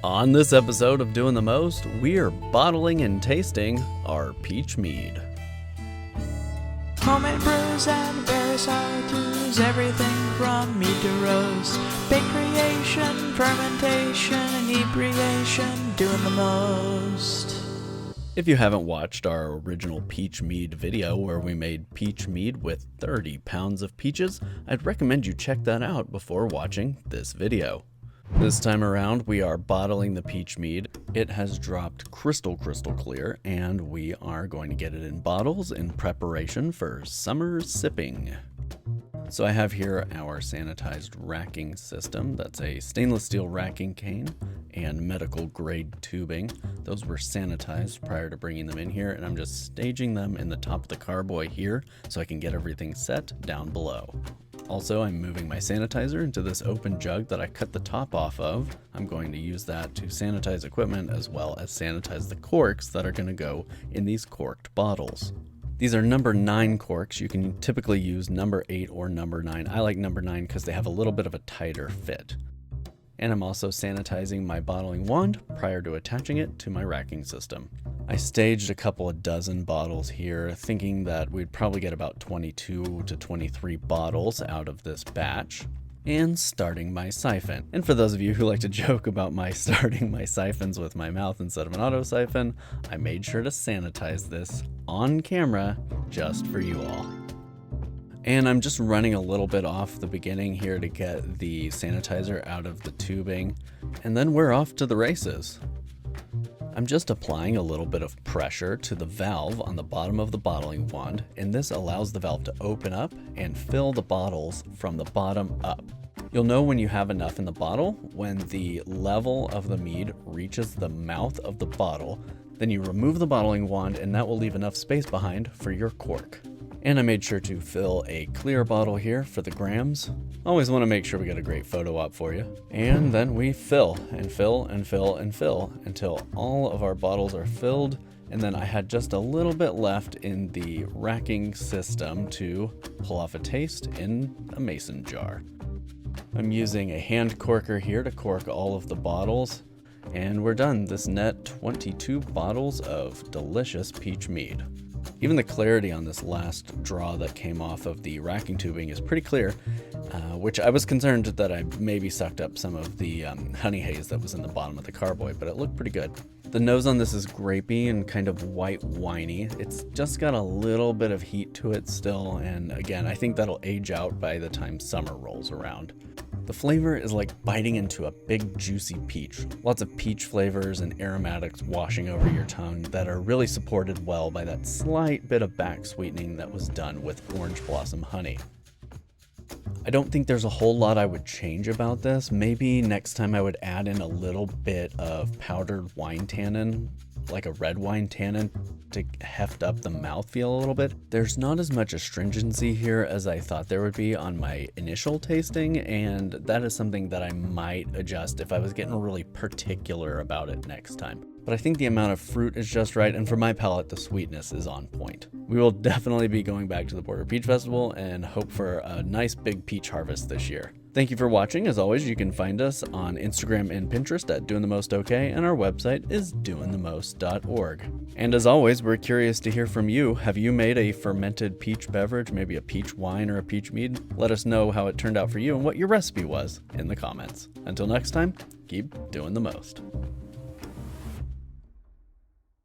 On this episode of Doing the Most, we are bottling and tasting our peach mead. Homemade brews and various how-tos, everything from mead to roast, bake creation, fermentation, inebriation, doing the most. If you haven't watched our original peach mead video where we made peach mead with 30 pounds of peaches, I'd recommend you check that out before watching this video. This time around, we are bottling the peach mead. It has dropped crystal clear, and we are going to get it in bottles in preparation for summer sipping. So I have here our sanitized racking system. That's a stainless steel racking cane and medical grade tubing. Those were sanitized prior to bringing them in here, and I'm just staging them in the top of the carboy here so I can get everything set down below. Also, I'm moving my sanitizer into this open jug that I cut the top off of. I'm going to use that to sanitize equipment as well as sanitize the corks that are going to go in these corked bottles. These are number 9 corks. You can typically use number 8 or number 9. I like number 9 because they have a little bit of a tighter fit. And I'm also sanitizing my bottling wand prior to attaching it to my racking system. I staged a couple of dozen bottles here, thinking that we'd probably get about 22 to 23 bottles out of this batch, and starting my siphon. And for those of you who like to joke about my starting my siphons with my mouth instead of an auto siphon, I made sure to sanitize this on camera just for you all. And I'm just running a little bit off the beginning here to get the sanitizer out of the tubing, and then we're off to the races. I'm just applying a little bit of pressure to the valve on the bottom of the bottling wand, and this allows the valve to open up and fill the bottles from the bottom up. You'll know when you have enough in the bottle when the level of the mead reaches the mouth of the bottle. Then you remove the bottling wand, and that will leave enough space behind for your cork. And I made sure to fill a clear bottle here for the grams. Always want to make sure we get a great photo op for you. And then we fill and fill and fill and fill until all of our bottles are filled. And then I had just a little bit left in the racking system to pull off a taste in a mason jar. I'm using a hand corker here to cork all of the bottles. And we're done. This net 22 bottles of delicious peach mead. Even the clarity on this last draw that came off of the racking tubing is pretty clear, which I was concerned that I maybe sucked up some of the honey haze that was in the bottom of the carboy, but it looked pretty good. The nose on this is grapey and kind of white winey. It's just got a little bit of heat to it still, and again, I think that'll age out by the time summer rolls around. The flavor is like biting into a big juicy peach. Lots of peach flavors and aromatics washing over your tongue that are really supported well by that slight bit of back sweetening that was done with orange blossom honey. I don't think there's a whole lot I would change about this. Maybe next time I would add in a little bit of powdered wine tannin, like a red wine tannin, to heft up the mouthfeel a little bit. There's not as much astringency here as I thought there would be on my initial tasting, and that is something that I might adjust if I was getting really particular about it next time. But I think the amount of fruit is just right, and for my palate, the sweetness is on point. We will definitely be going back to the Border Peach Festival and hope for a nice big peach harvest this year. Thank you for watching. As always, you can find us on Instagram and Pinterest at Doing the Most OK, and our website is doingthemost.org. And as always, we're curious to hear from you. Have you made a fermented peach beverage, maybe a peach wine or a peach mead? Let us know how it turned out for you and what your recipe was in the comments. Until next time, keep doing the most.